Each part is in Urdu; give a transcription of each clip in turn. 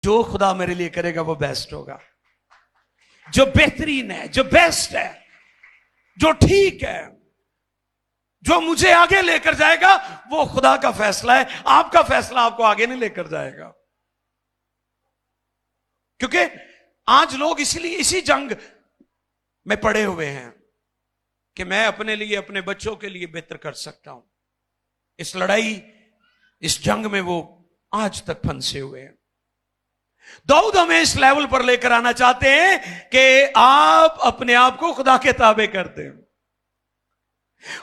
جو خدا میرے لیے کرے گا وہ بیسٹ ہوگا، جو بہترین ہے، جو بیسٹ ہے، جو ٹھیک ہے، جو مجھے آگے لے کر جائے گا، وہ خدا کا فیصلہ ہے۔ آپ کا فیصلہ آپ کو آگے نہیں لے کر جائے گا، کیونکہ آج لوگ اسی جنگ میں پڑے ہوئے ہیں کہ میں اپنے لیے، اپنے بچوں کے لیے بہتر کر سکتا ہوں۔ اس لڑائی، اس جنگ میں وہ آج تک پھنسے ہوئے ہیں۔ داؤد ہمیں اس لیول پر لے کر آنا چاہتے ہیں کہ آپ اپنے آپ کو خدا کے تابع کر دیں،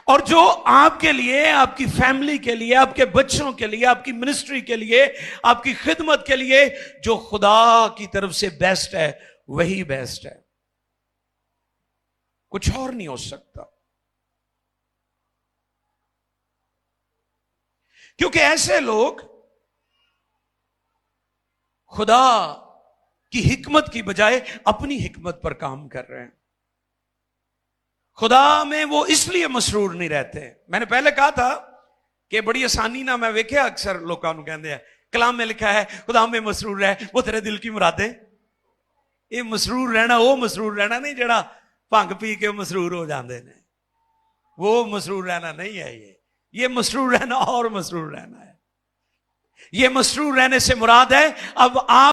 اور جو آپ کے لیے، آپ کی فیملی کے لیے، آپ کے بچوں کے لیے، آپ کی منسٹری کے لیے، آپ کی خدمت کے لیے جو خدا کی طرف سے بیسٹ ہے وہی بیسٹ ہے، کچھ اور نہیں ہو سکتا۔ کیونکہ ایسے لوگ خدا کی حکمت کی بجائے اپنی حکمت پر کام کر رہے ہیں۔ خدا میں وہ اس لیے مسرور نہیں رہتے۔ میں نے پہلے کہا تھا کہ بڑی آسانی نہ، میں ویکھیا اکثر لوگوں کو کہتے ہیں کلام میں لکھا ہے خدا میں مسرور رہ، وہ تیرے دل کی مرادیں۔ یہ مسرور رہنا وہ مسرور رہنا نہیں جڑا بھنگ پی کے مسرور ہو جاندے نے، وہ مسرور رہنا نہیں ہے۔ یہ مسرور رہنا اور مسرور رہنا ہے۔ یہ مسرور رہنے سے مراد ہے اب آپ